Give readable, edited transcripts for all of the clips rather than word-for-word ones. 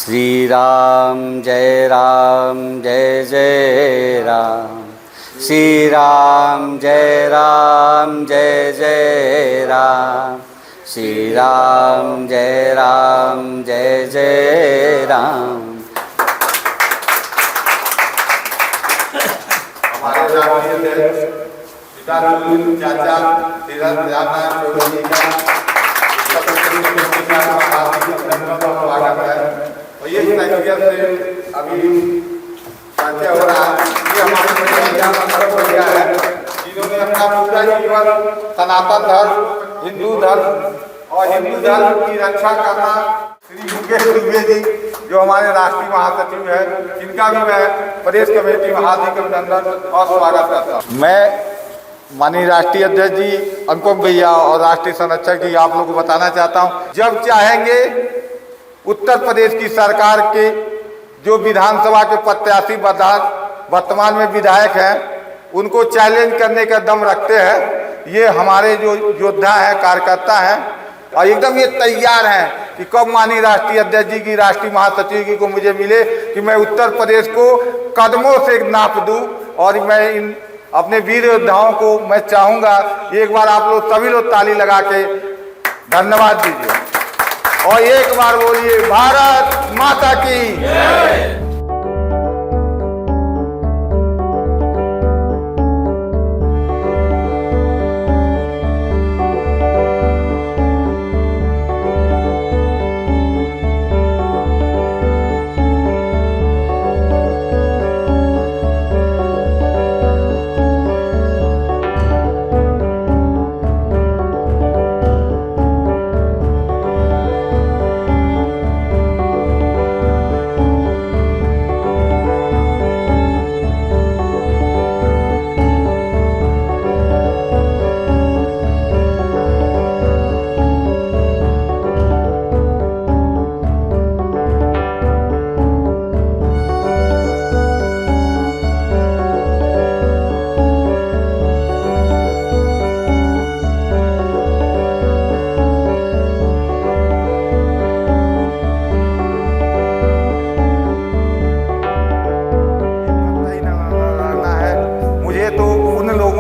श्री राम जय जय राम। श्री राम जय जय राम। श्री राम जय जय राम। हमारे राष्ट्रीय चाचा स्वागत है। और ये अभी परिचय हो रहा है। ये हमारे भैया है जिन्होंने अपना पूरा जीवन सनातन धर्म, हिंदू धर्म और हिंदू धर्म की रक्षा करना। श्री मुकेश दुबे जी जो हमारे राष्ट्रीय महासचिव है, जिनका भी मैं प्रदेश कमेटी में हार्दिक अभिनंदन और स्वागत करता हूँ। मैं माननीय राष्ट्रीय अध्यक्ष जी अनुपम भैया और राष्ट्रीय संरक्षक जी आप लोगों को बताना चाहता हूँ, जब चाहेंगे उत्तर प्रदेश की सरकार के जो विधानसभा के प्रत्याशी वर्तमान में विधायक हैं, उनको चैलेंज करने का दम रखते हैं। ये हमारे जो योद्धा हैं, कार्यकर्ता हैं और एकदम ये तैयार हैं कि कब माननीय राष्ट्रीय अध्यक्ष जी की, राष्ट्रीय महासचिव जी को मुझे मिले कि मैं उत्तर प्रदेश को कदमों से नाप दूं। और मैं इन अपने वीर योद्धाओं को मैं चाहूँगा एक बार आप लोग सभी लोग ताली लगा के धन्यवाद दीजिए और एक बार बोलिए भारत माता की जय।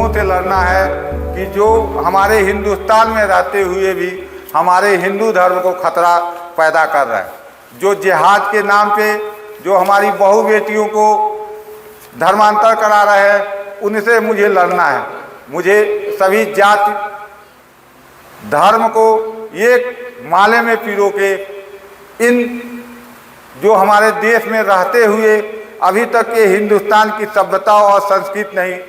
से लड़ना है कि जो हमारे हिंदुस्तान में रहते हुए भी हमारे हिंदू धर्म को खतरा पैदा कर रहा है, जो जिहाद के नाम पे जो हमारी बहू बेटियों को धर्मांतर करा रहे हैं, उनसे मुझे लड़ना है। मुझे सभी जाति धर्म को एक माले में पिरो के इन जो हमारे देश में रहते हुए अभी तक के हिंदुस्तान की सभ्यता और संस्कृति नहीं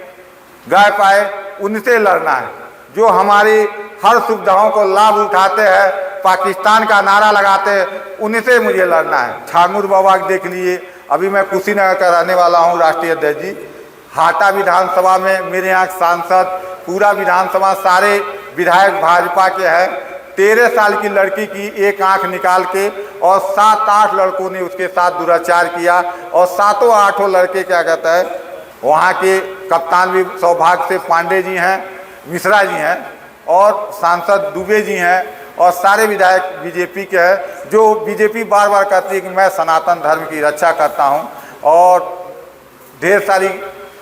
गा पाए, उनसे लड़ना है। जो हमारी हर सुविधाओं को लाभ उठाते हैं, पाकिस्तान का नारा लगाते हैं, उनसे मुझे लड़ना है। छांगुर बाबा देख लिए, अभी मैं कुशीनगर का रहने वाला हूँ राष्ट्रीय अध्यक्ष जी। हाटा विधानसभा में मेरे यहाँ सांसद, पूरा विधानसभा सारे विधायक भाजपा के हैं। 13 साल की लड़की की एक आंख निकाल के और 7-8 लड़कों ने उसके साथ दुराचार किया और 7-8 लड़के क्या कहता है, वहाँ के कप्तान भी सौभाग्य से पांडे जी हैं, मिश्रा जी हैं और सांसद दुबे जी हैं और सारे विधायक बीजेपी के हैं। जो बीजेपी बार बार कहती है कि मैं सनातन धर्म की रक्षा करता हूँ और ढेर सारी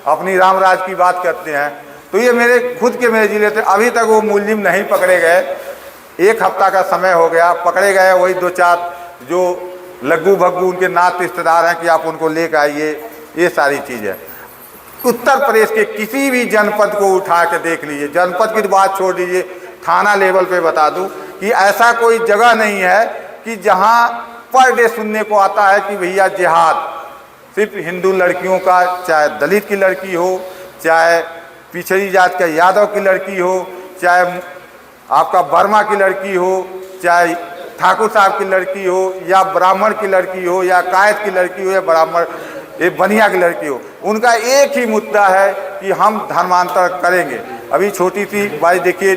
अपनी राम राज की बात करते हैं। तो ये मेरे खुद के मेरे जिले थे, अभी तक वो मुलजिम नहीं पकड़े गए। 1 हफ्ता का समय हो गया, पकड़े गए वही 2-4 जो लग्गू भग्गू उनके नात रिश्तेदार हैं कि आप उनको लेकर आइए, ये सारी चीज़ें। उत्तर प्रदेश के किसी भी जनपद को उठा के देख लीजिए, जनपद की बात छोड़ दीजिए, थाना लेवल पे बता दूं कि ऐसा कोई जगह नहीं है कि जहां पर डे सुनने को आता है कि भैया जिहाद सिर्फ हिंदू लड़कियों का, चाहे दलित की लड़की हो, चाहे पिछड़ी जात का यादव की लड़की हो, चाहे आपका वर्मा की लड़की हो, चाहे ठाकुर साहब की लड़की हो, या ब्राह्मण की लड़की हो, या कायत की लड़की हो, या ब्राह्मण ये बनिया की लड़की हो, उनका एक ही मुद्दा है कि हम धर्मांतर करेंगे। अभी छोटी सी बात देखिए,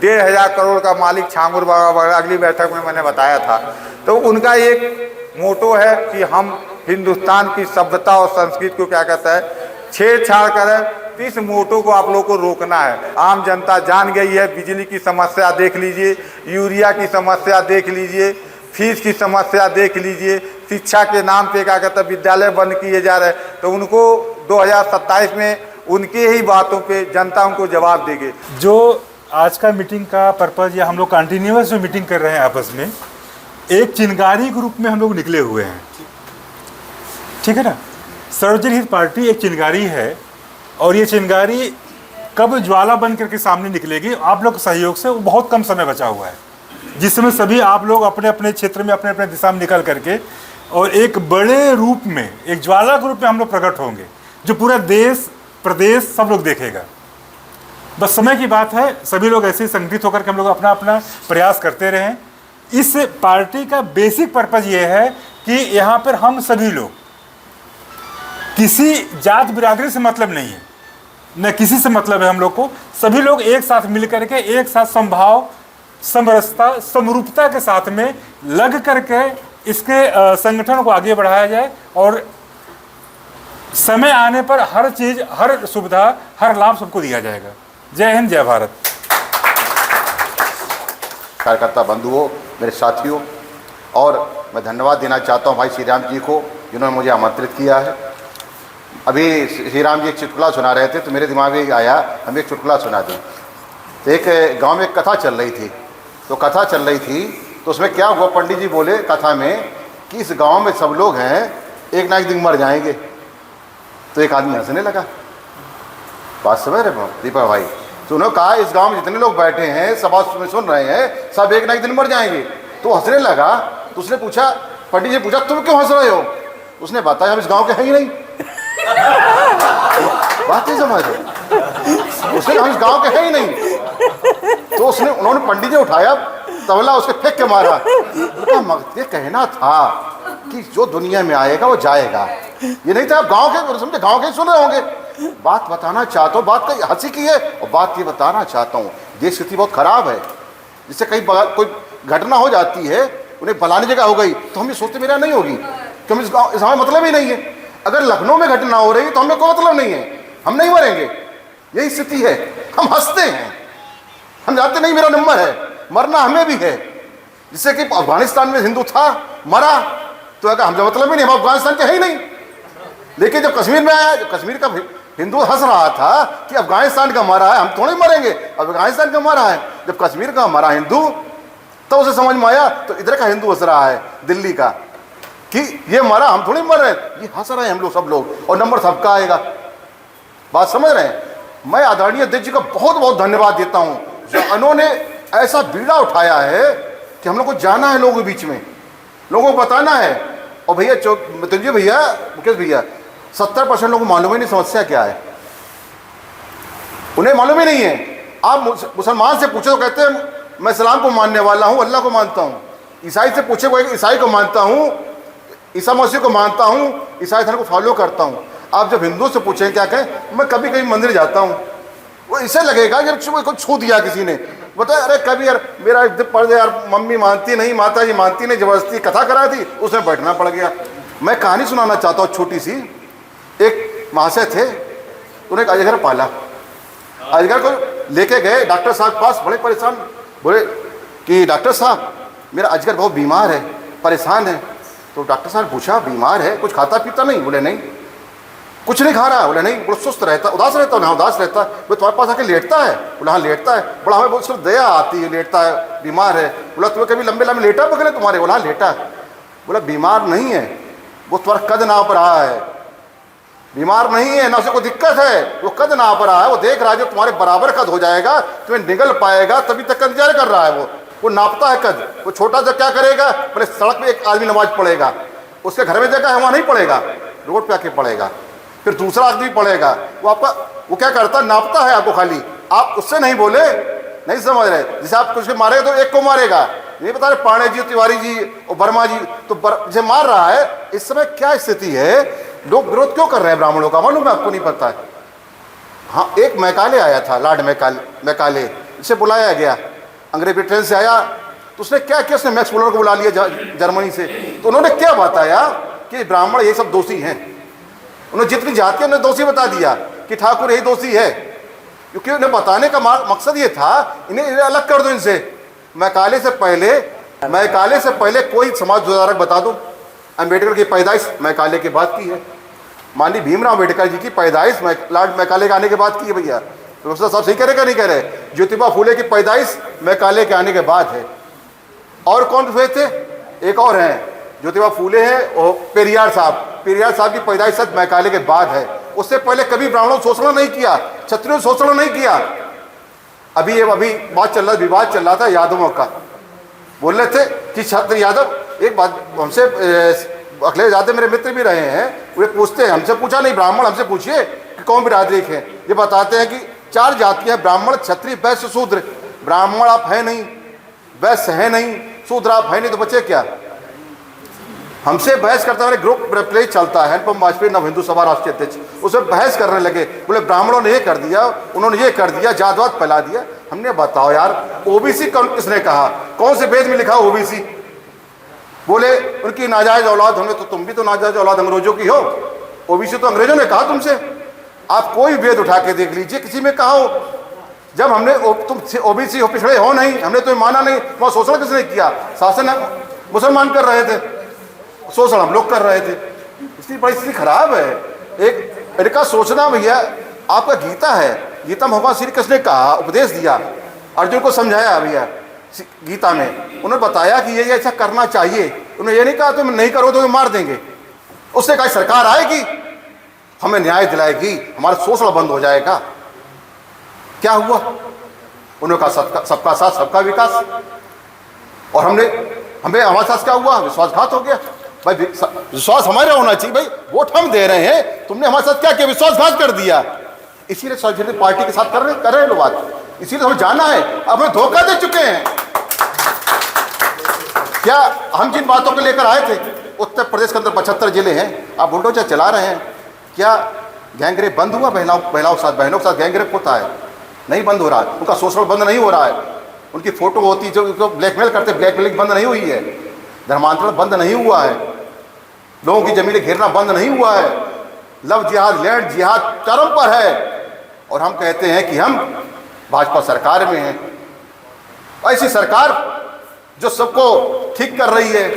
1,500 करोड़ का मालिक छांगुर बाबा, अगली बैठक में मैंने बताया था, तो उनका एक मोटो है कि हम हिंदुस्तान की सभ्यता और संस्कृति को क्या कहता है छेड़छाड़ करें। तो इस मोटो को आप लोगों को रोकना है। आम जनता जान गई है, बिजली की समस्या देख लीजिए, यूरिया की समस्या देख लीजिए, फीस की समस्या देख लीजिए, शिक्षा के नाम पे क्या कहते हैं विद्यालय बंद किए जा रहे हैं, तो उनको 2027 में उनके ही बातों पे जनता उनको जवाब देगी। जो आज का मीटिंग का पर्पज़, या हम लोग कंटिन्यूस जो मीटिंग कर रहे हैं आपस में, एक चिंगारी के रूप में हम लोग निकले हुए हैं, ठीक है ना। सर्वजन हित पार्टी एक चिंगारी है, और ये चिंगारी कब ज्वाला बन करके सामने निकलेगी, आप लोग के सहयोग से वो बहुत कम समय बचा हुआ है, जिस समय सभी आप लोग अपने अपने क्षेत्र में अपने अपने दिशा में निकल करके और एक बड़े रूप में, एक ज्वाला के रूप में हम लोग प्रकट होंगे, जो पूरा देश प्रदेश सब लोग देखेगा। बस समय की बात है, सभी लोग ऐसे ही संगठित होकर के हम लोग अपना अपना प्रयास करते रहें। इस पार्टी का बेसिक पर्पज़ ये है कि यहाँ पर हम सभी लोग, किसी जात बिरादरी से मतलब नहीं है, न किसी से मतलब है हम लोग को, सभी लोग एक साथ मिल करके एक साथ समभाव, समरसता, समरूपता के साथ में लग करके इसके संगठन को आगे बढ़ाया जाए, और समय आने पर हर चीज़, हर सुविधा, हर लाभ सबको दिया जाएगा। जय हिंद, जय भारत। कार्यकर्ता बंधुओं, मेरे साथियों, और मैं धन्यवाद देना चाहता हूं भाई श्री राम जी को, जिन्होंने मुझे आमंत्रित किया है। अभी श्री राम जी एक चुटकुला सुना रहे थे, तो मेरे दिमाग में आया हम एक चुटकुला सुना दें। तो एक गांव में एक कथा चल रही थी, तो उसमें क्या हुआ, पंडित जी बोले कथा में कि इस गांव में सब लोग हैं, एक ना एक दिन मर जाएंगे। तो एक आदमी हंसने लगा, बात समझ रहे दीपक भाई। तो उन्होंने कहा इस गांव में जितने लोग बैठे हैं, सभा में सुन रहे हैं, सब एक ना एक दिन मर जाएंगे। तो हंसने लगा, तो उसने पूछा, पंडित जी पूछा तुम क्यों हंस रहे हो? उसने बताया हम इस गांव के हैं ही नहीं। बात नहीं समझ रहे, उसने हम इस गांव के हैं ही नहीं। तो उन्होंने पंडित जी उठाया तबला, उसके फेंक के मारा। ये कहना था कि जो दुनिया में आएगा वो जाएगा, ये नहीं था आप गांव के समझे, गांव के सुन रहे होंगे। बात बताना चाहता हूँ, बात का हंसी की है, और बात ये बताना चाहता हूँ, देश स्थिति बहुत खराब है। जिससे कहीं कोई घटना हो जाती है, उन्हें बलाने जगह हो गई, तो हम ये सोचते मेरा नहीं होगी, क्योंकि इस हमें मतलब ही नहीं है। अगर लखनऊ में घटना हो रही है तो हमें कोई मतलब नहीं है, हम नहीं मरेंगे, यही स्थिति है। हम हंसते हैं, हम जानते नहीं मेरा नंबर है, मरना हमें भी है। जिससे कि अफगानिस्तान में हिंदू था, मरा, तो अगर हम मतलब ही नहीं, हम अफगानिस्तान के है ही नहीं। लेकिन जब कश्मीर में आया, जब कश्मीर का हिंदू हंस रहा था कि अफगानिस्तान का मरा है, हम थोड़ी मरेंगे, अफगानिस्तान का मरा है। जब कश्मीर का मरा हिंदू, तो उसे समझ में आया, तो इधर का हिंदू हंस रहा है दिल्ली का कि ये मरा, हम थोड़ी मर रहे हैं, ये हंस रहे हैं हम लोग, सब लोग, और नंबर सबका आएगा। बात समझ रहे हैं। मैं आदरणीय अध्यक्ष जी का बहुत बहुत धन्यवाद देता हूं, जो उन्होंने ऐसा बीड़ा उठाया है कि हम लोग को जाना है लोगों के बीच में, लोगों को बताना है। और भैया मृत्युंजय भैया, मुकेश भैया, 70% लोगों को मालूम ही नहीं समस्या क्या है, उन्हें मालूम ही नहीं है। आप मुसलमान से पूछो तो कहते हैं मैं इस्लाम को मानने वाला हूँ, अल्लाह को मानता हूँ। ईसाई से पूछे कोई, ईसाई को मानता हूँ, ईसा मसीह को मानता हूँ, ईसाई धर्म को फॉलो करता हूँ। आप जब हिंदू से पूछें क्या कहें, मैं कभी कभी मंदिर जाता हूँ, वो इसे लगेगा कि कोई छू दिया किसी ने, बताए अरे कभी यार मेरा पढ़ दे यार, मम्मी मानती नहीं, माता जी मानती नहीं, जबरदस्ती कथा करा दी, उसमें बैठना पड़ गया। मैं कहानी सुनाना चाहता हूँ छोटी सी। एक महाशय थे, उन्हें एक अजगर पाला, अजगर को लेके गए डॉक्टर साहब के पास, बड़े परेशान, बोले कि डॉक्टर साहब मेरा अजगर बहुत बीमार है, परेशान है। तो डॉक्टर साहब पूछा बीमार है, कुछ खाता पीता नहीं? बोले नहीं। कुछ नहीं खा रहा? बोले नहीं। बोले सुस्त रहता, उदास रहता? ना उदास रहता। बोले तुम्हारे पास आके लेटता है? बोला हाँ लेटता है। बोला हमें बहुत दया आती है, लेटता है, बीमार है। बोला तुम्हें कभी लंबे लंबे लेटा पकड़े तुम्हारे? बोला हाँ लेटा है। बोला बीमार नहीं है, वो तुम्हारा कद नाप रहा है, बीमार नहीं है ना, उसे कोई दिक्कत है, वो कद नाप रहा है, वो देख रहा है जो तुम्हारे बराबर कद हो जाएगा तुम्हें निगल पाएगा, तभी तक का इंतजार कर रहा है। वो नापता है कद। वो छोटा सा क्या करेगा, पहले सड़क पे एक आदमी नमाज पढ़ेगा, उसके घर में जगह है वहाँ नहीं पढ़ेगा, रोड पे आके पढ़ेगा, फिर दूसरा आदमी पढ़ेगा। वो आपका वो क्या करता है, नापता है आपको खाली, आप उससे नहीं बोले, नहीं समझ रहे। जैसे आप कुछ मारेगा तो एक को मारेगा, नहीं बता रहे पांडे जी, तिवारी जी और वर्मा जी, तो जिसे मार रहा है। इस समय क्या स्थिति है, लोग विरोध क्यों कर रहे हैं ब्राह्मणों का, मालूम है आपको? नहीं पता है। हाँ एक मैकाले आया था, लॉर्ड मैकाले, इसे बुलाया गया, अंग्रेज ब्रिटेन से आया। तो उसने क्या किया, उसने मैक्स मुलर को बुला लिया जर्मनी से। तो उन्होंने क्या बताया कि ब्राह्मण ये सब दोषी हैं, उन्होंने जितनी जाति उन्होंने दोषी बता दिया कि ठाकुर यही दोषी है, क्योंकि उन्हें बताने का मकसद ये था इन्हें अलग कर दो इनसे। मैकाले से पहले मैकाले से पहले कोई समाज सुधारक बता दो। अम्बेडकर की पैदाइश मैकाले के बाद की है। माननीय भीमराव अम्बेडकर जी की पैदाइश लॉर्ड मैकाले के आने के बाद की है भैया। प्रोफेसर साहब सही करेगा नहीं कह रहे? ज्योतिबा फूले की पैदाइश मैकाले के आने के बाद है। और कौन हुए थे? एक और हैं, ज्योतिबा फूले हैं और पेरियार साहब की पैदाइश सब मैकाले के बाद है। उससे पहले कभी ब्राह्मणों शोषण नहीं किया, क्षत्रियों शोषण नहीं किया। अभी बात चल रहा, विवाद चल रहा था यादवों का। बोल रहे थे कि छत्र यादव, एक बात हमसे अखिलेश यादव मेरे मित्र भी रहे हैं, वे पूछते हैं, हमसे पूछा नहीं, ब्राह्मण हमसे पूछिए कि कौन बिरादरी के हैं। ये बताते हैं कि 4 जातियां, ब्राह्मण, क्षत्रिय, वैश्य, शूद्र। ब्राह्मण आप है नहीं, वैश्य है नहीं, शूद्र आप है नहीं, तो बचे क्या? हमसे बहस करते हुए ग्रुप प्ले चलता है, अनुपम वाजपेयी नव हिंदू सभा राष्ट्रीय अध्यक्ष, उसमें बहस करने लगे, बोले ब्राह्मणों ने ये कर दिया, उन्होंने ये कर दिया, जातवाद फैला दिया। हमने बताओ यार, ओबीसी किसने कहा? कौन से वेद में लिखा ओबीसी? बोले उनकी नाजायज औलाद होंगे, तो तुम भी तो नाजायज औलाद अंग्रेजों की हो। ओबीसी तो अंग्रेजों ने कहा तुमसे। आप कोई वेद उठा के देख लीजिए, किसी में कहा हो। जब हमने तुम ओबीसी हो, पिछड़े हो नहीं, हमने तुम्हें माना नहीं, वहाँ शोषण किसने किया? शासन मुसलमान कर रहे थे, शोषण हम लोग कर रहे थे। इसकी परिस्थिति खराब है। एक इनका सोचना भैया, आपका गीता है, गीता में भगवान श्री कृष्ण ने कहा, उपदेश दिया, अर्जुन को समझाया भैया गीता में, उन्होंने बताया कि ये ऐसा करना चाहिए। उन्होंने ये नहीं कहा तुम नहीं करो तो मार देंगे। उससे कहा सरकार आएगी, हमें न्याय दिलाएगी, हमारा शोषण बंद हो जाएगा। क्या हुआ? उन्होंने कहा सबका साथ सबका विकास। और हमें हमारे साथ क्या हुआ? विश्वासघात हो गया। भाई विश्वास हमारे होना चाहिए, भाई वोट हम दे रहे हैं, तुमने हमारे साथ क्या किया? विश्वासघात कर दिया। इसीलिए सोशलिस्ट पार्टी के साथ कर रहे हैं लोग बात, इसीलिए हमें जाना है। अब हमें धोखा दे चुके हैं। क्या हम जिन बातों को लेकर आए थे, उत्तर प्रदेश के अंदर 75 जिले हैं, आप बुलडोजर चला रहे हैं, क्या गैंगरेप बंद हुआ? बहनों के साथ गैंगरेप होता है, नहीं बंद हो रहा है। उनका शोषण बंद नहीं हो रहा है। उनकी फोटो होती जो ब्लैकमेल करते, ब्लैकमेलिंग बंद नहीं हुई है। धर्मांतरण बंद नहीं हुआ है। लोगों की जमीनें घेरना बंद नहीं हुआ है। लव जिहाद, लैंड जिहाद चरम पर है। और हम कहते हैं कि हम भाजपा सरकार में हैं। ऐसी सरकार जो सबको ठीक कर रही है।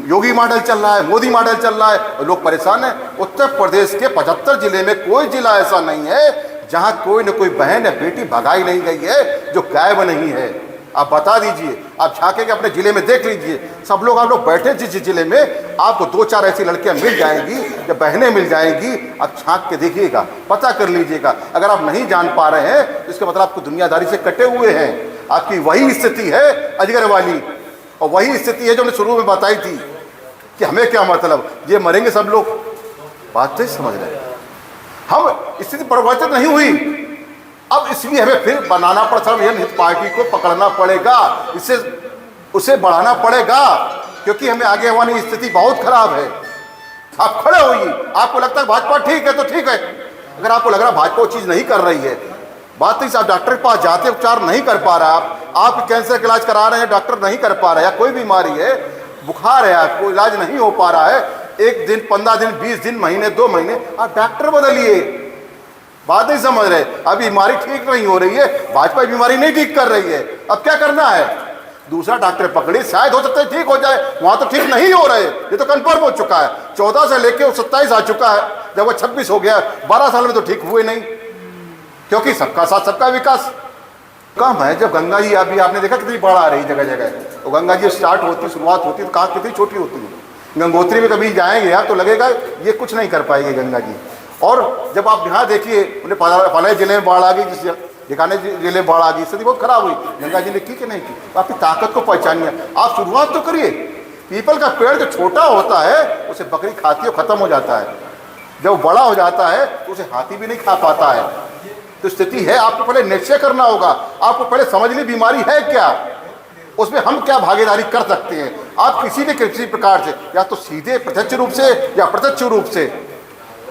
योगी मॉडल चल रहा है, मोदी मॉडल चल रहा है, और लोग परेशान हैं। उत्तर प्रदेश के 75 जिले में कोई जिला ऐसा नहीं है जहां कोई न कोई बहन या बेटी भगाई नहीं गई है, जो गायब नहीं है। आप बता दीजिए, आप झांके के अपने जिले में देख लीजिए, सब लोग आप लोग बैठे जिस जिले में, आपको 2-4 ऐसी लड़कियां मिल जाएंगी या बहनें मिल जाएंगी। आप झांक के देखिएगा, पता कर लीजिएगा। अगर आप नहीं जान पा रहे हैं तो इसका मतलब आपको दुनियादारी से कटे हुए हैं। आपकी वही स्थिति है अजगर वाली, और वही स्थिति है जो हमने शुरू में बताई थी कि हमें क्या मतलब, ये मरेंगे सब लोग। बात नहीं समझ रहे हम, स्थिति परिवर्तित नहीं हुई। अब इसलिए हमें फिर बनाना पड़ा, सर्वजन पार्टी को पकड़ना पड़ेगा, इससे उसे बढ़ाना पड़ेगा, क्योंकि हमें आगे वाली स्थिति बहुत खराब है। आप खड़े होइए। आपको लगता है भाजपा ठीक है तो ठीक है। अगर आपको लग रहा है भाजपा वो चीज़ नहीं कर रही है, बात नहीं, आप डॉक्टर के पास जाते, उपचार नहीं कर पा रहा, आप कैंसर का इलाज करा रहे हैं, डॉक्टर नहीं कर पा रहा, या कोई बीमारी है, बुखार है, आपको इलाज नहीं हो पा रहा है, 1 दिन, 15 दिन, 20 दिन, महीने, 2 महीने, आप डॉक्टर बदलिए। बात नहीं समझ रहे। अब बीमारी ठीक नहीं हो रही है, भाजपा बीमारी नहीं ठीक कर रही है, अब क्या करना है? दूसरा डॉक्टर पकड़े, शायद हो सकता है ठीक हो जाए। वहां तो ठीक नहीं हो रहे, ये तो कन्फर्म हो चुका है। 14 से लेके वो 27 आ चुका है, जब वो 26 हो गया, 12 साल में तो ठीक हुए नहीं, क्योंकि सबका साथ सबका विकास कम है। जब गंगा जी, अभी आपने देखा कितनी बाढ़ आ रही जगह जगह, तो गंगा जी स्टार्ट होती, शुरुआत होती तो कहाँ कितनी छोटी होती है। गंगोत्री में कभी जाएंगे यार तो लगेगा ये कुछ नहीं कर पाएगी गंगा जी। और जब आप यहाँ देखिए, उन्हें फलाने जिले में बाढ़ आ गई, जिस दिखाने जिले में बाढ़ आ गई, स्थिति बहुत खराब हुई। गंगा जी ने की कि नहीं की? आपकी ताकत को पहचानिए, आप शुरुआत तो करिए। पीपल का पेड़ जो छोटा होता है उसे बकरी खाती है, खत्म हो जाता है। जब बड़ा हो जाता है तो उसे हाथी भी नहीं खा पाता है। तो स्थिति है, आपको पहले निश्चय करना होगा, आपको पहले समझ ली बीमारी है क्या, उसमें हम क्या भागीदारी कर सकते हैं। आप किसी भी किसी प्रकार से, या तो सीधे प्रत्यक्ष रूप से या अप्रत्यक्ष रूप से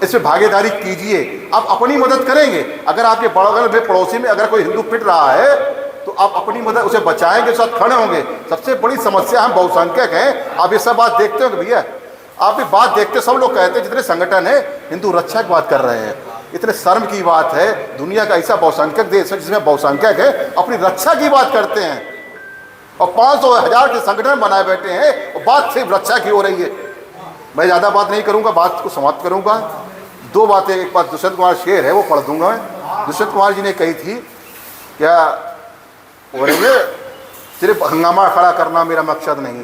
इसमें भागीदारी कीजिए। आप अपनी मदद करेंगे। अगर आपके बगल में पड़ोसी में अगर कोई हिंदू पिट रहा है तो आप अपनी मदद उसे बचाएंगे, साथ खड़े होंगे। सबसे बड़ी समस्या हम बहुसंख्यक हैं। आप ये सब बात देखते हो कि भैया, आप ये बात देखते, सब लोग कहते हैं जितने संगठन है हिंदू रक्षा की बात कर रहे हैं। इतने शर्म की बात है, दुनिया का ऐसा बहुसंख्यक देश है जिसमें बहुसंख्यक है अपनी रक्षा की बात करते हैं। और 500 1000 के संगठन बनाए बैठे हैं और बात सिर्फ रक्षा की हो रही है। मैं ज़्यादा बात नहीं करूँगा, बात को समाप्त करूँगा। 2 बातें, एक बात दुष्यंत कुमार शेर है वो पढ़ दूंगा मैं। दुष्यंत कुमार जी ने कही थी क्या बोलेंगे, सिर्फ हंगामा खड़ा करना मेरा मकसद नहीं,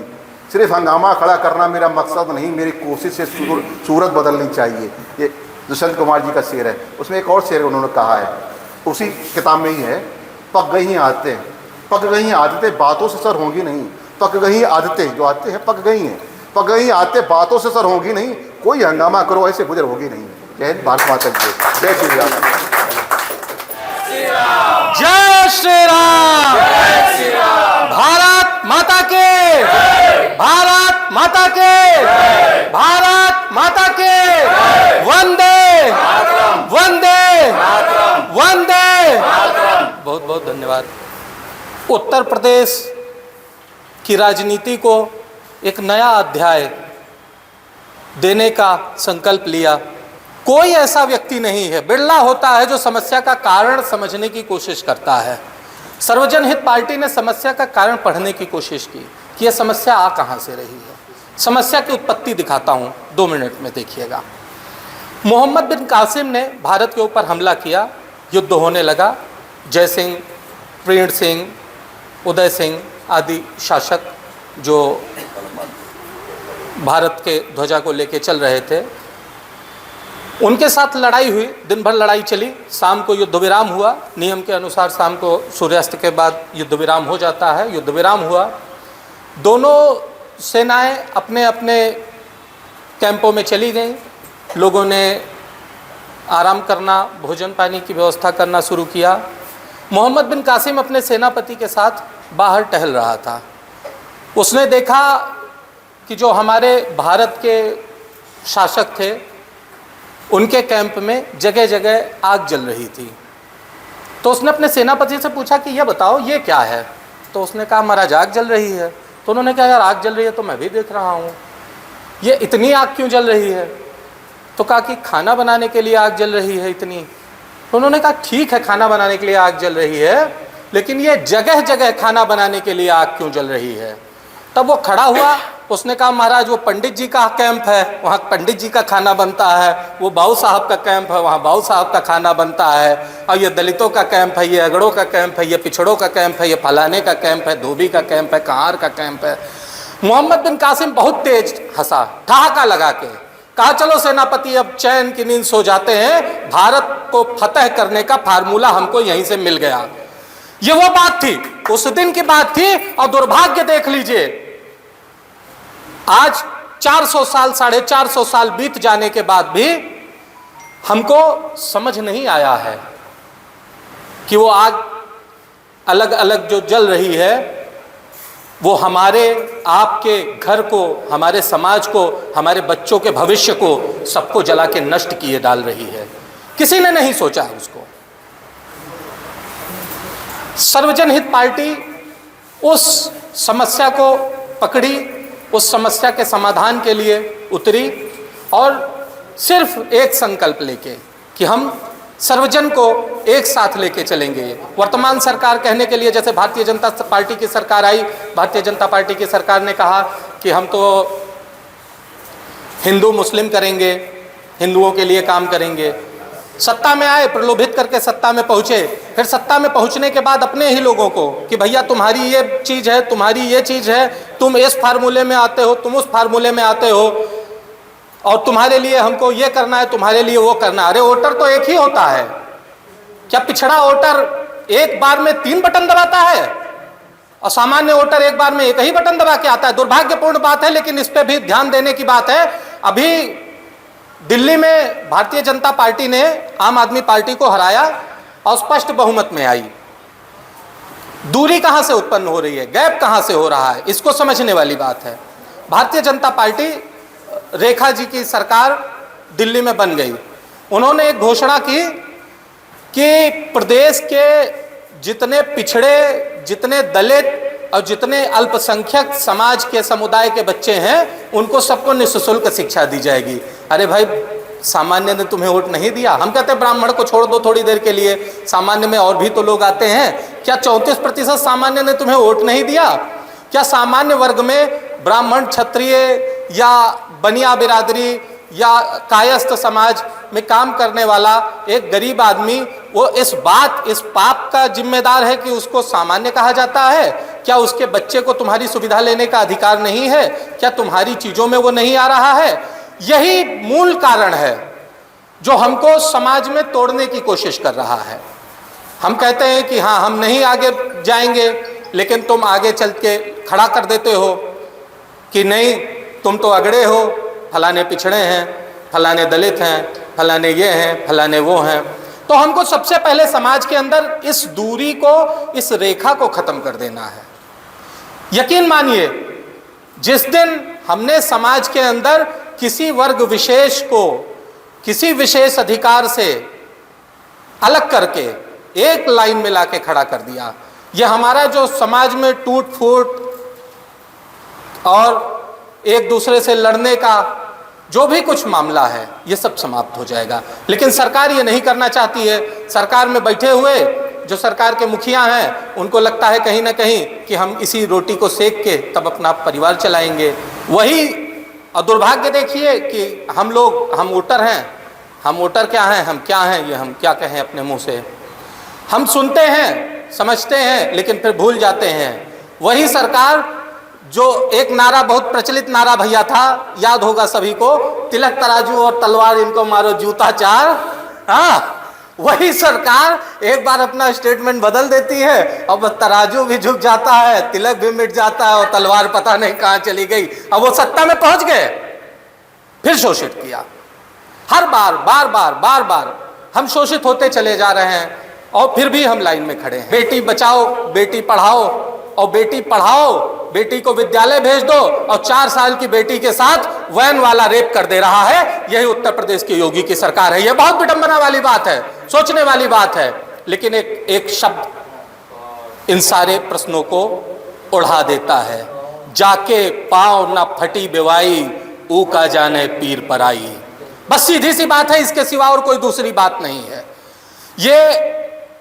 सिर्फ हंगामा खड़ा करना मेरा मकसद नहीं, मेरी कोशिश से सूरत बदलनी चाहिए। ये दुष्यंत कुमार जी का शेर है। उसमें एक और शेर उन्होंने कहा है, उसी किताब में ही है, पक गई आदतें, पक गई आदतें बातों से सर होंगी नहीं, पक गई आदतें, जो आदतें हैं पक गई हैं, पक गई आदतें बातों से सर होंगी नहीं, कोई हंगामा करो ऐसे गुजर होगी नहीं। जय हिंद, भारत माता की जय। जय श्री राम। जय श्री राम। भारत माता के, भारत माता के, भारत माता के, वंदे वंदे वंदे। बहुत बहुत धन्यवाद। उत्तर प्रदेश की राजनीति को एक नया अध्याय देने का संकल्प लिया। कोई ऐसा व्यक्ति नहीं है, बिरला होता है, जो समस्या का कारण समझने की कोशिश करता है। सर्वजन हित पार्टी ने समस्या का कारण पढ़ने की कोशिश की कि यह समस्या आ कहाँ से रही है। समस्या की उत्पत्ति दिखाता हूँ, 2 मिनट में देखिएगा। मोहम्मद बिन कासिम ने भारत के ऊपर हमला किया, युद्ध होने लगा। जय सिंह, प्रीण सिंह, उदय सिंह आदि शासक जो भारत के ध्वजा को लेके चल रहे थे, उनके साथ लड़ाई हुई। दिन भर लड़ाई चली, शाम को युद्ध विराम हुआ। नियम के अनुसार शाम को सूर्यास्त के बाद युद्ध विराम हो जाता है। युद्ध विराम हुआ, दोनों सेनाएं अपने अपने कैंपों में चली गईं। लोगों ने आराम करना, भोजन पानी की व्यवस्था करना शुरू किया। मोहम्मद बिन कासिम अपने सेनापति के साथ बाहर टहल रहा था। उसने देखा कि जो हमारे भारत के शासक थे, उनके कैंप में जगह जगह आग जल रही थी। तो उसने अपने सेनापति से पूछा कि यह बताओ ये क्या है। तो उसने कहा महाराज आग जल रही है। तो उन्होंने कहा यार आग जल रही है तो मैं भी देख रहा हूँ, ये इतनी आग क्यों जल रही है। तो कहा कि खाना बनाने के लिए आग जल रही है इतनी। तो उन्होंने कहा ठीक है खाना बनाने के लिए आग जल रही है, लेकिन ये जगह जगह खाना बनाने के लिए आग क्यों जल रही है। तब वो खड़ा हुआ, उसने कहा महाराज वो पंडित जी का कैंप है, वहाँ पंडित जी का खाना बनता है। वो बाऊ साहब का कैंप है, वहाँ बाऊ साहब का खाना बनता है। और ये दलितों का कैंप है, ये अगड़ों का कैंप है, ये पिछड़ों का कैंप है, ये फलाने का कैंप है, धोबी का कैंप है, कहार का कैंप है। मोहम्मद बिन कासिम बहुत तेज हंसा, ठहाका लगा के कहा चलो सेनापति अब चैन की नींद सो जाते हैं, भारत को फतह करने का फार्मूला हमको यहीं से मिल गया। ये वो बात थी, उस दिन की बात थी। और दुर्भाग्य देख लीजिए, आज 400 साल 450 साल बीत जाने के बाद भी हमको समझ नहीं आया है कि वो आग अलग अलग जो जल रही है वो हमारे आपके घर को, हमारे समाज को, हमारे बच्चों के भविष्य को सबको जला के नष्ट किए डाल रही है। किसी ने नहीं सोचा उसको। सर्वजन हित पार्टी उस समस्या को पकड़ी, उस समस्या के समाधान के लिए उतरी और सिर्फ एक संकल्प लेके कि हम सर्वजन को एक साथ लेके चलेंगे। वर्तमान सरकार कहने के लिए, जैसे भारतीय जनता पार्टी की सरकार आई, भारतीय जनता पार्टी की सरकार ने कहा कि हम तो हिंदू मुस्लिम करेंगे, हिंदुओं के लिए काम करेंगे। सत्ता में आए, प्रलोभित करके सत्ता में पहुंचे, फिर सत्ता में पहुंचने के बाद अपने ही लोगों को कि भैया तुम्हारी ये चीज़ है, तुम्हारी ये चीज़ है, तुम इस फार्मूले में आते हो, तुम उस फार्मूले में आते हो, और तुम्हारे लिए हमको ये करना है, तुम्हारे लिए वो करना है। अरे वोटर तो एक ही होता है, क्या पिछड़ा वोटर एक बार में 3 बटन दबाता है और सामान्य वोटर एक बार में एक ही बटन दबा के आता है? दुर्भाग्यपूर्ण बात है, लेकिन इस पर भी ध्यान देने की बात है। अभी दिल्ली में भारतीय जनता पार्टी ने आम आदमी पार्टी को हराया और स्पष्ट बहुमत में आई। दूरी कहां से उत्पन्न हो रही है, गैप कहां से हो रहा है, इसको समझने वाली बात है। भारतीय जनता पार्टी, रेखा जी की सरकार दिल्ली में बन गई। उन्होंने एक घोषणा की कि प्रदेश के जितने पिछड़े, जितने दलित और जितने अल्पसंख्यक समाज के समुदाय के बच्चे हैं, उनको सबको निःशुल्क शिक्षा दी जाएगी। अरे भाई, सामान्य ने तुम्हें वोट नहीं दिया? हम कहते हैं ब्राह्मण को छोड़ दो थोड़ी देर के लिए, सामान्य में और भी तो लोग आते हैं। क्या 34% सामान्य ने तुम्हें वोट नहीं दिया? क्या सामान्य वर्ग में ब्राह्मण, क्षत्रिय या बनिया बिरादरी या कायस्थ समाज में काम करने वाला एक गरीब आदमी वो इस पाप का जिम्मेदार है कि उसको सामान्य कहा जाता है? क्या उसके बच्चे को तुम्हारी सुविधा लेने का अधिकार नहीं है? क्या तुम्हारी चीजों में वो नहीं आ रहा है? यही मूल कारण है जो हमको समाज में तोड़ने की कोशिश कर रहा है। हम कहते हैं कि हाँ, हम नहीं आगे जाएंगे, लेकिन तुम आगे चल के खड़ा कर देते हो कि नहीं, तुम तो अगड़े हो, फलाने पिछड़े हैं, फलाने दलित हैं, फलाने ये हैं, फलाने वो हैं। तो हमको सबसे पहले समाज के अंदर इस दूरी को, इस रेखा को खत्म कर देना है। यकीन मानिए, जिस दिन हमने समाज के अंदर किसी वर्ग विशेष को किसी विशेष अधिकार से अलग करके एक लाइन में लाके खड़ा कर दिया, यह हमारा जो समाज में टूट फूट और एक दूसरे से लड़ने का जो भी कुछ मामला है, ये सब समाप्त हो जाएगा। लेकिन सरकार ये नहीं करना चाहती है। सरकार में बैठे हुए जो सरकार के मुखिया हैं, उनको लगता है कहीं ना कहीं कि हम इसी रोटी को सेक के तब अपना परिवार चलाएंगे। वही और दुर्भाग्य देखिए कि हम वोटर हैं। हम वोटर क्या हैं, हम क्या हैं, ये हम क्या कहें अपने मुंह से। हम सुनते हैं, समझते हैं, लेकिन फिर भूल जाते हैं। वही सरकार जो एक नारा, बहुत प्रचलित नारा भैया था, याद होगा सभी को, तिलक तराजू और तलवार इनको मारो जूता चार। हाँ, वही सरकार एक बार अपना स्टेटमेंट बदल देती है और बस तराजू भी झुक जाता है, तिलक भी मिट जाता है और तलवार पता नहीं कहाँ चली गई। अब वो सत्ता में पहुंच गए, फिर शोषित किया। हर बार बार बार हम शोषित होते चले जा रहे हैं और फिर भी हम लाइन में खड़े हैं। बेटी बचाओ, बेटी पढ़ाओ, और बेटी पढ़ाओ, बेटी को विद्यालय भेज दो, और 4 साल की बेटी के साथ वैन वाला रेप कर दे रहा है। यही उत्तर प्रदेश की योगी की सरकार है। यह बहुत विडंबना वाली बात है, सोचने वाली बात है। लेकिन एक शब्द इन सारे प्रश्नों को उड़ा देता है, जाके पांव ना फटी बेवाई, ऊ का जाने पीर पर आई। बस सीधी सी बात है, इसके सिवा और कोई दूसरी बात नहीं है। ये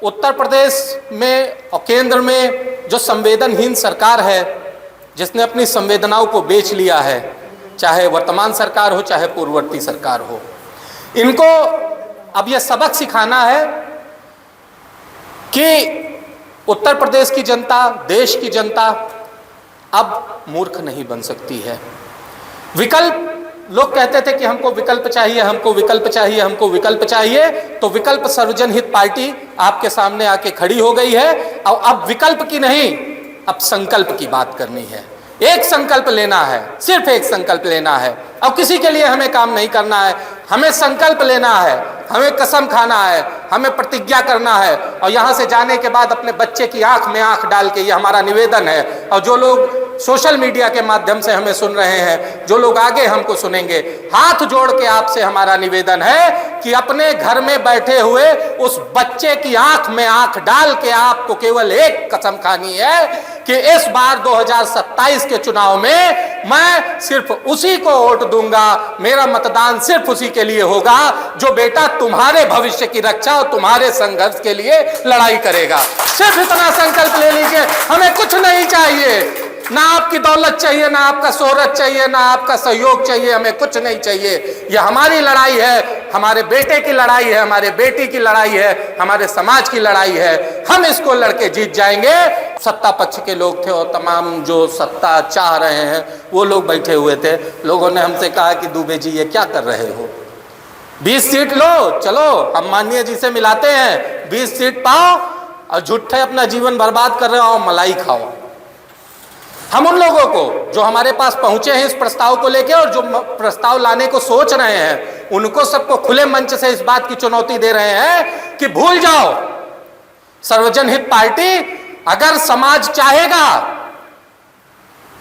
उत्तर प्रदेश में और केंद्र में जो संवेदनहीन सरकार है, जिसने अपनी संवेदनाओं को बेच लिया है, चाहे वर्तमान सरकार हो चाहे पूर्ववर्ती सरकार हो, इनको अब यह सबक सिखाना है कि उत्तर प्रदेश की जनता, देश की जनता अब मूर्ख नहीं बन सकती है। विकल्प, लोग कहते थे कि हमको विकल्प चाहिए, हमको विकल्प चाहिए, हमको विकल्प चाहिए, तो विकल्प सर्वजन हित पार्टी आपके सामने आके खड़ी हो गई है। और अब विकल्प की नहीं, अब संकल्प की बात करनी है। एक संकल्प लेना है, सिर्फ एक संकल्प लेना है। अब किसी के लिए हमें काम नहीं करना है, हमें संकल्प लेना है, हमें कसम खाना है, हमें प्रतिज्ञा करना है। और यहाँ से जाने के बाद अपने बच्चे की आंख में आंख डाल के, ये हमारा निवेदन है। और जो लोग सोशल मीडिया के माध्यम से हमें सुन रहे हैं, जो लोग आगे हमको सुनेंगे, हाथ जोड़ के आपसे हमारा निवेदन है कि अपने घर में बैठे हुए उस बच्चे की आंख में आंख डाल के आपको केवल एक कसम खानी है कि इस बार 2027 के चुनाव में मैं सिर्फ उसी को वोट दूंगा, मेरा मतदान सिर्फ उसी के लिए होगा जो बेटा तुम्हारे भविष्य की रक्षा और तुम्हारे संघर्ष के लिए लड़ाई करेगा। सिर्फ इतना संकल्प ले लीजिए, हमें कुछ नहीं चाहिए, ना आपकी दौलत चाहिए, ना आपका शोहरत चाहिए, ना आपका सहयोग चाहिए, हमें कुछ नहीं चाहिए। यह हमारी लड़ाई है, हमारे बेटे की लड़ाई है, हमारे बेटी की लड़ाई है, हमारे समाज की लड़ाई है। हम इसको लड़के जीत जाएंगे। सत्ता पक्ष के लोग थे और तमाम जो सत्ता चाह रहे हैं वो लोग बैठे हुए थे। लोगों ने हमसे कहा कि दुबे जी ये क्या कर रहे हो, 20 सीट लो, चलो हम माननीय जी से मिलाते हैं, 20 सीट पाओ और झूठे अपना जीवन बर्बाद कर रहे हो, मलाई खाओ। हम उन लोगों को जो हमारे पास पहुंचे हैं इस प्रस्ताव को लेकर और जो प्रस्ताव लाने को सोच रहे हैं, उनको सबको खुले मंच से इस बात की चुनौती दे रहे हैं कि भूल जाओ, सर्वजन हित पार्टी, अगर समाज चाहेगा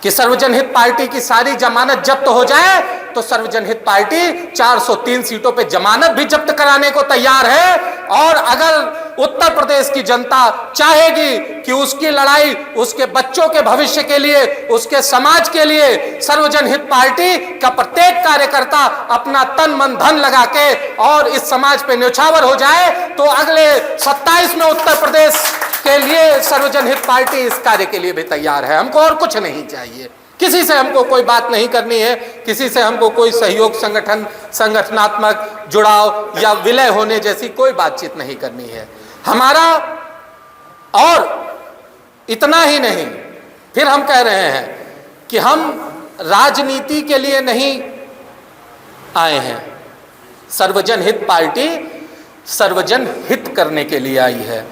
कि सर्वजन हित पार्टी की सारी जमानत जब्त हो जाए तो सर्वजन हित पार्टी 403 सीटों पे जमानत भी जब्त कराने को तैयार है। और अगर उत्तर प्रदेश की जनता चाहेगी कि उसकी लड़ाई उसके बच्चों के भविष्य के लिए, उसके समाज के लिए सर्वजन हित पार्टी का प्रत्येक कार्यकर्ता अपना तन मन धन लगा के और इस समाज पे न्यौछावर हो जाए, तो अगले 27 में उत्तर प्रदेश के लिए सर्वजन हित पार्टी इस कार्य के लिए भी तैयार है। हमको और कुछ नहीं चाहिए, किसी से हमको कोई बात नहीं करनी है, किसी से हमको कोई सहयोग, संगठनात्मक जुड़ाव या विलय होने जैसी कोई बातचीत नहीं करनी है हमारा। और इतना ही नहीं, फिर हम कह रहे हैं कि हम राजनीति के लिए नहीं आए हैं, सर्वजन हित पार्टी सर्वजन हित करने के लिए आई है।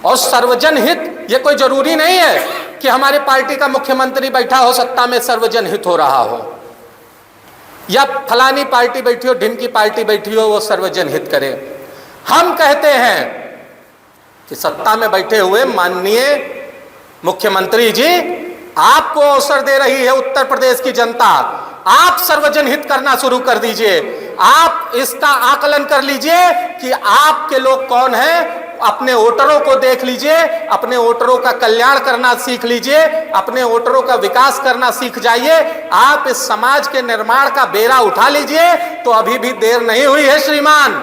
और सर्वजन हित ये कोई जरूरी नहीं है कि हमारी पार्टी का मुख्यमंत्री बैठा हो सत्ता में सर्वजन हित हो रहा हो, या फलानी पार्टी बैठी हो, ढिमकी पार्टी बैठी हो, वो सर्वजन हित करे। हम कहते हैं कि सत्ता में बैठे हुए माननीय मुख्यमंत्री जी, आपको अवसर दे रही है उत्तर प्रदेश की जनता, आप सर्वजन हित करना शुरू कर दीजिए। आप इसका आकलन कर लीजिए कि आपके लोग कौन हैं, अपने वोटरों को देख लीजिए, अपने वोटरों का कल्याण करना सीख लीजिए, अपने वोटरों का विकास करना सीख जाइए। आप इस समाज के निर्माण का बेड़ा उठा लीजिए। तो अभी भी देर नहीं हुई है श्रीमान,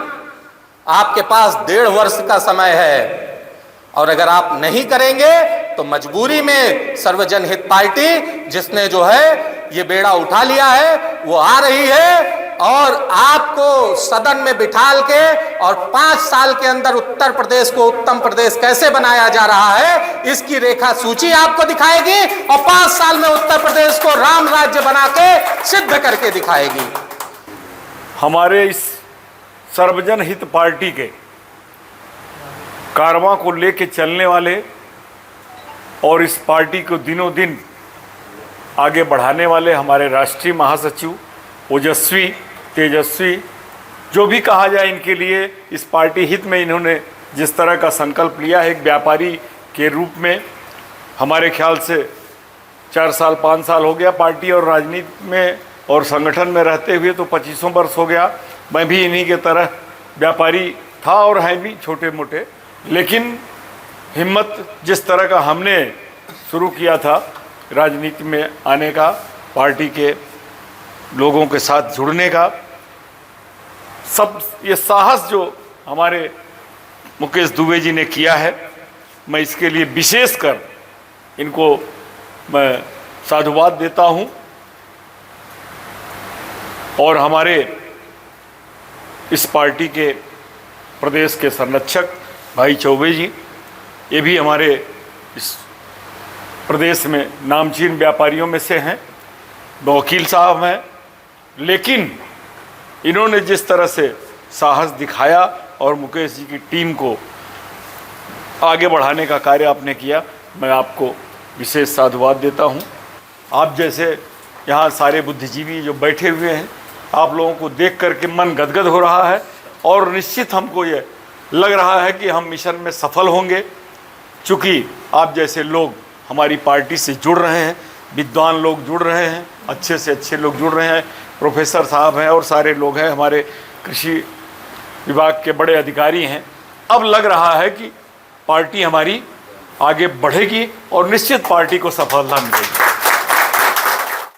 आपके पास 1.5 वर्ष का समय है। और अगर आप नहीं करेंगे तो मजबूरी में सर्वजन हित पार्टी, जिसने जो है ये बेड़ा उठा लिया है, वो आ रही है और आपको सदन में बिठाल के और 5 साल के अंदर उत्तर प्रदेश को उत्तम प्रदेश कैसे बनाया जा रहा है, इसकी रेखा सूची आपको दिखाएगी और 5 साल में उत्तर प्रदेश को राम राज्य बना के सिद्ध करके दिखाएगी। हमारे इस सर्वजन हित पार्टी के कारवां को लेके चलने वाले और इस पार्टी को दिनों दिन आगे बढ़ाने वाले हमारे राष्ट्रीय महासचिव ओजस्वी, तेजस्वी, जो भी कहा जाए इनके लिए, इस पार्टी हित में इन्होंने जिस तरह का संकल्प लिया है एक व्यापारी के रूप में, हमारे ख्याल से 4 साल 5 साल हो गया पार्टी और राजनीति में और संगठन में रहते हुए, तो 25 वर्ष हो गया। मैं भी इन्हीं के तरह व्यापारी था और है भी छोटे मोटे, लेकिन हिम्मत जिस तरह का हमने शुरू किया था राजनीति में आने का, पार्टी के लोगों के साथ जुड़ने का, सब ये साहस जो हमारे मुकेश दुबे जी ने किया है, मैं इसके लिए विशेषकर इनको मैं साधुवाद देता हूँ। और हमारे इस पार्टी के प्रदेश के संरक्षक भाई चौबे जी, ये भी हमारे इस प्रदेश में नामचीन व्यापारियों में से हैं, वकील साहब हैं, लेकिन इन्होंने जिस तरह से साहस दिखाया और मुकेश जी की टीम को आगे बढ़ाने का कार्य आपने किया, मैं आपको विशेष साधुवाद देता हूं। आप जैसे यहाँ सारे बुद्धिजीवी जो बैठे हुए हैं, आप लोगों को देख करके मन गदगद हो रहा है और निश्चित हमको ये लग रहा है कि हम मिशन में सफल होंगे, चूँकि आप जैसे लोग हमारी पार्टी से जुड़ रहे हैं, विद्वान लोग जुड़ रहे हैं, अच्छे से अच्छे लोग जुड़ रहे हैं, प्रोफेसर साहब हैं और सारे लोग हैं, हमारे कृषि विभाग के बड़े अधिकारी हैं। अब लग रहा है कि पार्टी हमारी आगे बढ़ेगी और निश्चित पार्टी को सफलता मिलेगी।